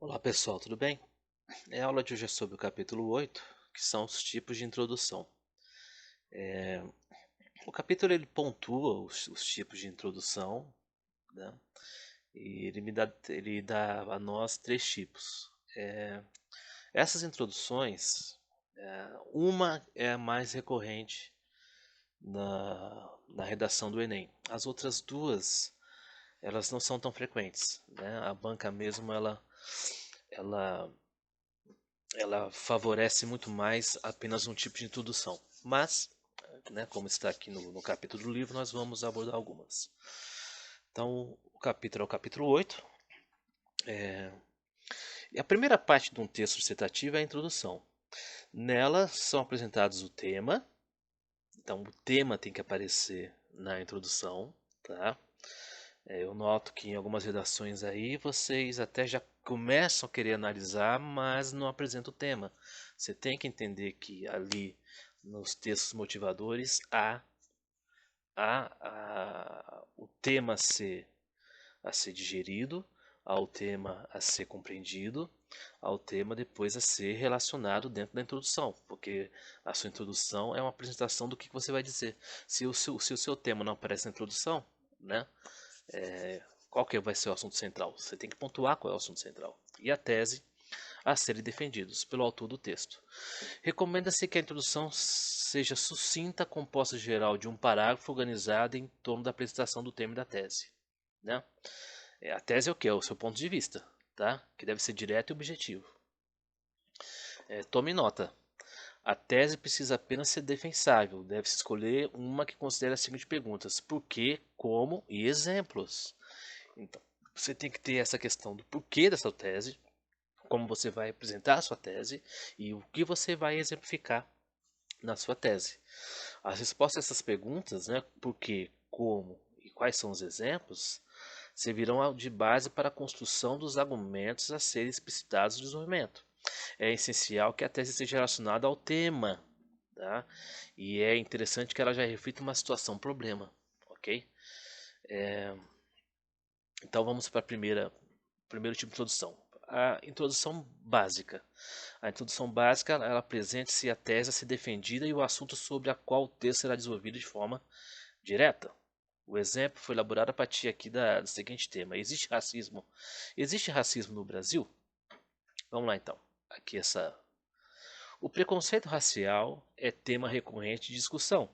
Olá pessoal, tudo bem? A aula de hoje é sobre o capítulo 8, que são os tipos de introdução. O capítulo ele pontua os tipos de introdução, né? E ele dá a nós três tipos. Essas introduções, uma é a mais recorrente na redação do Enem. As outras duas, elas não são tão frequentes, né? A banca mesmo, ela ela favorece muito mais apenas um tipo de introdução. Mas, né, como está aqui no capítulo do livro, nós vamos abordar algumas. Então, o capítulo é o capítulo 8. E a primeira parte de um texto dissertativo é a introdução. Nela são apresentados o tema. Então, o tema tem que aparecer na introdução, tá? Eu noto que em algumas redações aí vocês até já começam a querer analisar, mas não apresentam o tema. Você tem que entender que ali nos textos motivadores há o tema a ser digerido, há o tema a ser compreendido, há o tema depois a ser relacionado dentro da introdução, porque a sua introdução é uma apresentação do que você vai dizer. Se o seu tema não aparece na introdução, né? Qual que vai ser o assunto central? Você tem que pontuar qual é o assunto central. E a tese a serem defendidos pelo autor do texto. Recomenda-se que a introdução seja sucinta, composta geral de um parágrafo organizado em torno da apresentação do tema da tese. Né? A tese é o que? É o seu ponto de vista, tá? Que deve ser direto e objetivo. Tome nota. A tese precisa apenas ser defensável. Deve-se escolher uma que considere as seguintes perguntas: por quê, como e exemplos. Então, você tem que ter essa questão do porquê dessa tese, como você vai apresentar a sua tese e o que você vai exemplificar na sua tese. As respostas a essas perguntas, né, por quê, como e quais são os exemplos, servirão de base para a construção dos argumentos a serem explicitados no desenvolvimento. É essencial que a tese seja relacionada ao tema, tá? E é interessante que ela já reflita uma situação, um problema, ok? Então vamos para a primeiro tipo de introdução. A introdução básica. A introdução básica ela apresenta se a tese a ser defendida e o assunto sobre a qual o texto será desenvolvido de forma direta. O exemplo foi elaborado a partir aqui do seguinte tema: existe racismo? Existe racismo no Brasil? Vamos lá então. Aqui essa. O preconceito racial é tema recorrente de discussão.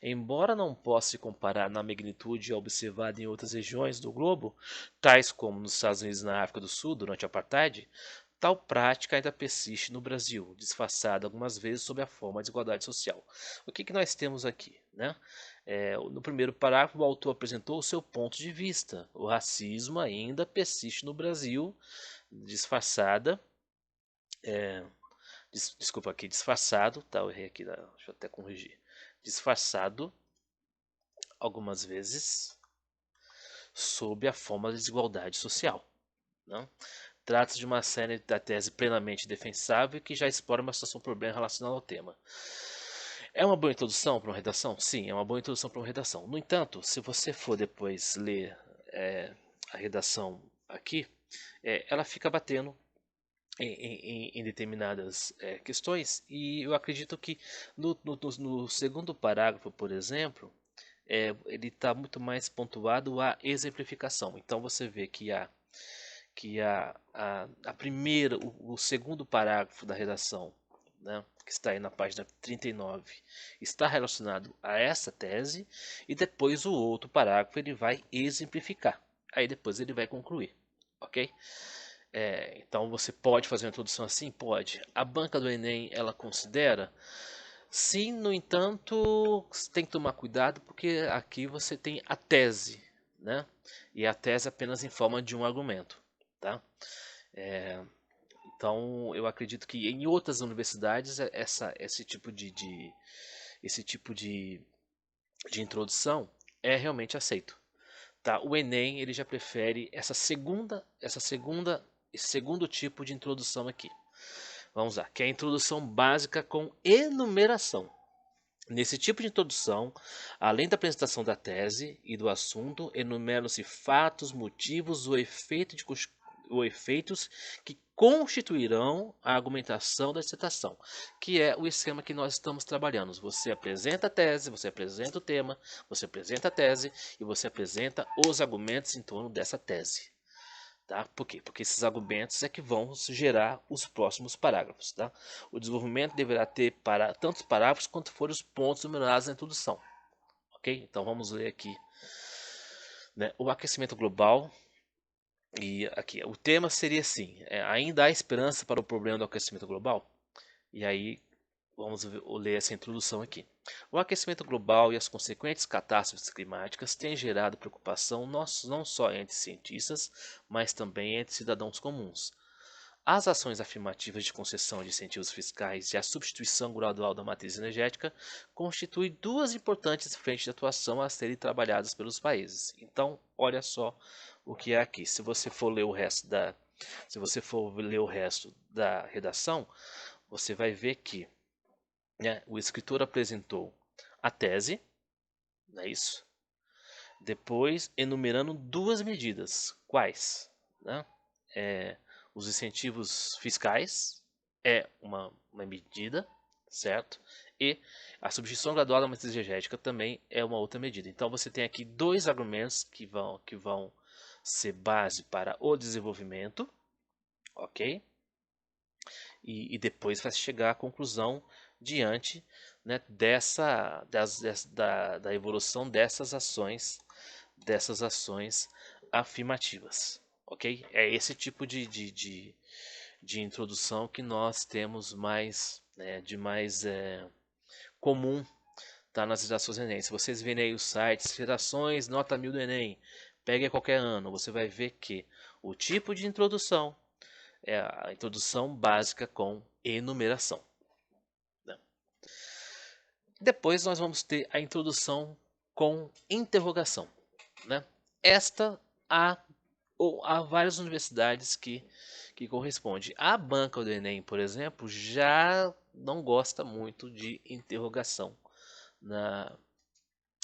Embora não possa se comparar na magnitude observada em outras regiões do globo, tais como nos Estados Unidos e na África do Sul durante o apartheid, tal prática ainda persiste no Brasil, disfarçada algumas vezes sob a forma de desigualdade social. O que nós temos aqui? Né? No primeiro parágrafo, o autor apresentou o seu ponto de vista. O racismo ainda persiste no Brasil, disfarçada. Desculpa aqui, disfarçado, tá? Eu errei aqui, deixa eu até corrigir. Disfarçado algumas vezes sob a forma de desigualdade social. Não? Trata-se de uma série da tese plenamente defensável que já explora uma situação problema relacionada ao tema. É uma boa introdução para uma redação? Sim, é uma boa introdução para uma redação. No entanto, se você for depois ler a redação aqui, ela fica batendo em determinadas questões e eu acredito que no segundo parágrafo, por exemplo, ele está muito mais pontuado a exemplificação. Então você vê que a primeira, o segundo parágrafo da redação, né, que está aí na página 39, está relacionado a essa tese e depois o outro parágrafo ele vai exemplificar. Aí depois ele vai concluir, ok? Então você pode fazer uma introdução assim? Pode. A banca do Enem ela considera? Sim, no entanto, você tem que tomar cuidado porque aqui você tem a tese, né? E a tese apenas em forma de um argumento, tá? Então, eu acredito que em outras universidades esse tipo de introdução é realmente aceito, tá? O Enem ele já prefere esse segundo tipo de introdução aqui. Vamos lá, que é a introdução básica com enumeração. Nesse tipo de introdução, além da apresentação da tese e do assunto, enumeram-se fatos, motivos, ou efeitos que constituirão a argumentação da dissertação, que é o esquema que nós estamos trabalhando. Você apresenta a tese, você apresenta o tema, você apresenta a tese e você apresenta os argumentos em torno dessa tese. Tá? Por quê? Porque esses argumentos é que vão gerar os próximos parágrafos. Tá? O desenvolvimento deverá ter tantos parágrafos quanto forem os pontos numerados na introdução. Ok? Então vamos ler aqui, né? O aquecimento global. E aqui, o tema seria assim: ainda há esperança para o problema do aquecimento global? E aí, vamos ler essa introdução aqui. O aquecimento global e as consequentes catástrofes climáticas têm gerado preocupação não só entre cientistas, mas também entre cidadãos comuns. As ações afirmativas de concessão de incentivos fiscais e a substituição gradual da matriz energética constituem duas importantes frentes de atuação a serem trabalhadas pelos países. Então, olha só o que é aqui. Se você for ler o resto da redação, você vai ver que, né, o escritor apresentou a tese, não é isso? Depois enumerando duas medidas. Quais? Né? Os incentivos fiscais é uma medida, certo? E a substituição gradual da matriz energética também é uma outra medida. Então você tem aqui dois argumentos que vão ser base para o desenvolvimento, ok? E depois vai chegar à conclusão diante, né, da evolução dessas ações afirmativas, ok? É esse tipo de introdução que nós temos mais, né, comum, tá, nas redações do Enem. Se vocês verem aí os sites, redações, nota 1000 do Enem, pegue qualquer ano, você vai ver que o tipo de introdução é a introdução básica com enumeração, né? Depois nós vamos ter a introdução com interrogação, né? Esta há várias universidades que corresponde. A banca do Enem, por exemplo, já não gosta muito de interrogação na,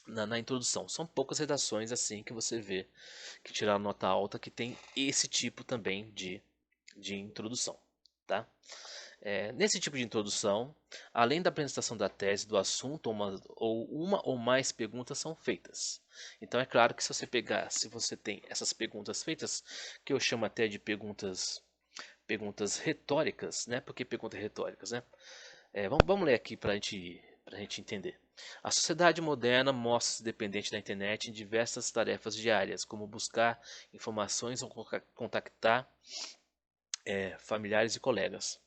na introdução. São poucas redações assim que você vê que tiraram nota alta que tem esse tipo também de introdução, tá? Nesse tipo de introdução, além da apresentação da tese, do assunto, uma ou mais perguntas são feitas. Então é claro que se você tem essas perguntas feitas, que eu chamo até de perguntas retóricas, né? Por que perguntas retóricas, né? Vamos ler aqui para a gente entender. A sociedade moderna mostra-se dependente da internet em diversas tarefas diárias, como buscar informações ou contactar familiares e colegas.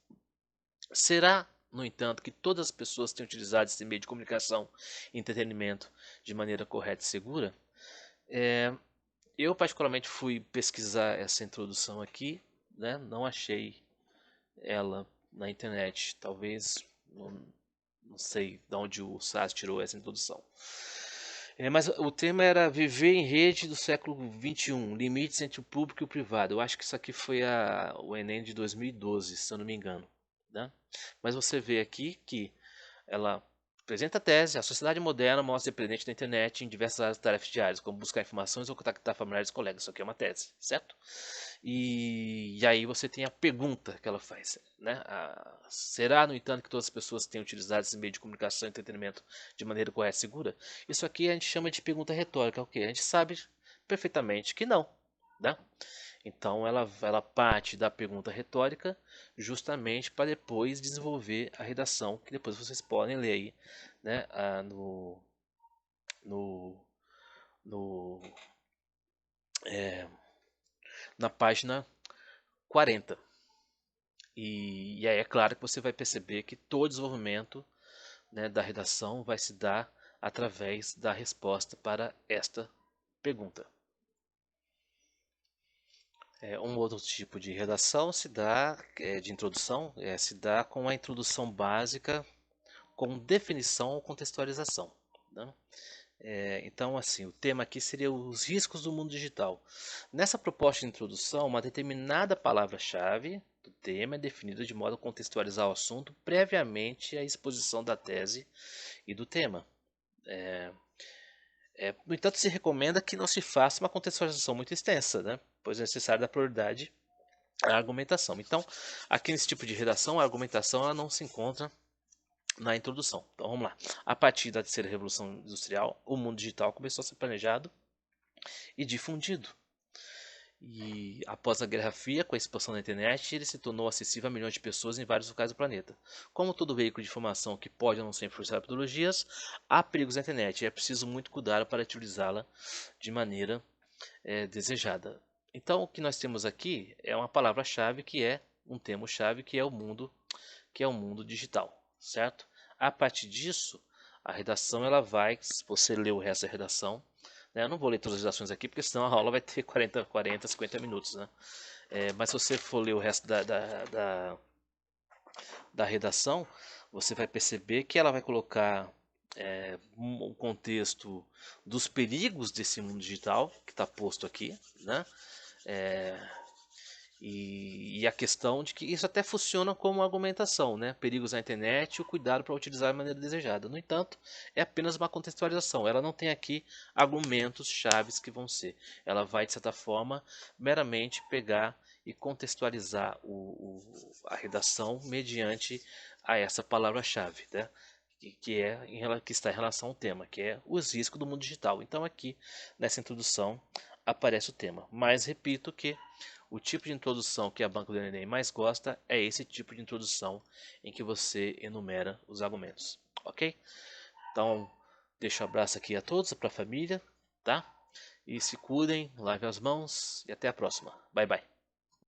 Será, no entanto, que todas as pessoas têm utilizado esse meio de comunicação e entretenimento de maneira correta e segura? Eu particularmente fui pesquisar essa introdução aqui, né? Não achei ela na internet. Talvez, não sei de onde o SAS tirou essa introdução. Mas o tema era Viver em Rede do século XXI, limites entre o público e o privado. Eu acho que isso aqui foi o Enem de 2012, se eu não me engano, né? Mas você vê aqui que ela apresenta a tese: a sociedade moderna mostra dependente da internet em diversas áreas de tarefas diárias, como buscar informações ou contactar familiares e colegas. Isso aqui é uma tese, certo? E aí você tem a pergunta que ela faz, né? Será, no entanto, que todas as pessoas têm utilizado esse meio de comunicação e entretenimento de maneira correta e segura? Isso aqui a gente chama de pergunta retórica, ok? A gente sabe perfeitamente que não, né? Então ela parte da pergunta retórica justamente para depois desenvolver a redação, que depois vocês podem ler aí, né, no, no, na página 40. E aí é claro que você vai perceber que todo o desenvolvimento, né, da redação vai se dar através da resposta para esta pergunta. Um outro tipo de redação de introdução, se dá com a introdução básica com definição ou contextualização, né? Então, assim, o tema aqui seria os riscos do mundo digital. Nessa proposta de introdução, uma determinada palavra-chave do tema é definida de modo a contextualizar o assunto previamente à exposição da tese e do tema. No entanto, se recomenda que não se faça uma contextualização muito extensa, né? Pois é necessário dar prioridade a argumentação. Então, aqui nesse tipo de redação, a argumentação ela não se encontra na introdução. Então vamos lá. A partir da terceira revolução industrial, o mundo digital começou a ser planejado e difundido. E após a Guerra Fria, com a expansão da internet, ele se tornou acessível a milhões de pessoas em vários locais do planeta. Como todo veículo de informação que pode ou não ser influenciado por ideologias, há perigos na internet e é preciso muito cuidado para utilizá-la de maneira desejada. Então o que nós temos aqui é uma palavra-chave que é um termo-chave que é o mundo digital, certo? A partir disso, a redação ela vai, se você ler o resto da redação, né, eu não vou ler todas as redações aqui, porque senão a aula vai ter 50 minutos, né? Mas se você for ler o resto da redação, você vai perceber que ela vai colocar um contexto dos perigos desse mundo digital, que está posto aqui, né? E a questão de que isso até funciona como argumentação, né? Perigos na internet e o cuidado para utilizar de maneira desejada. No entanto, é apenas uma contextualização. Ela não tem aqui argumentos chaves que vão ser. Ela vai, de certa forma, meramente pegar e contextualizar a redação mediante a essa palavra-chave, né? Que está em relação ao tema, que é os riscos do mundo digital. Então aqui, nessa introdução, aparece o tema. Mas repito que o tipo de introdução que a banca do Enem mais gosta é esse tipo de introdução em que você enumera os argumentos, ok? Então, deixo um abraço aqui a todos, para a família, tá? E se cuidem, lavem as mãos e até a próxima. Bye, bye.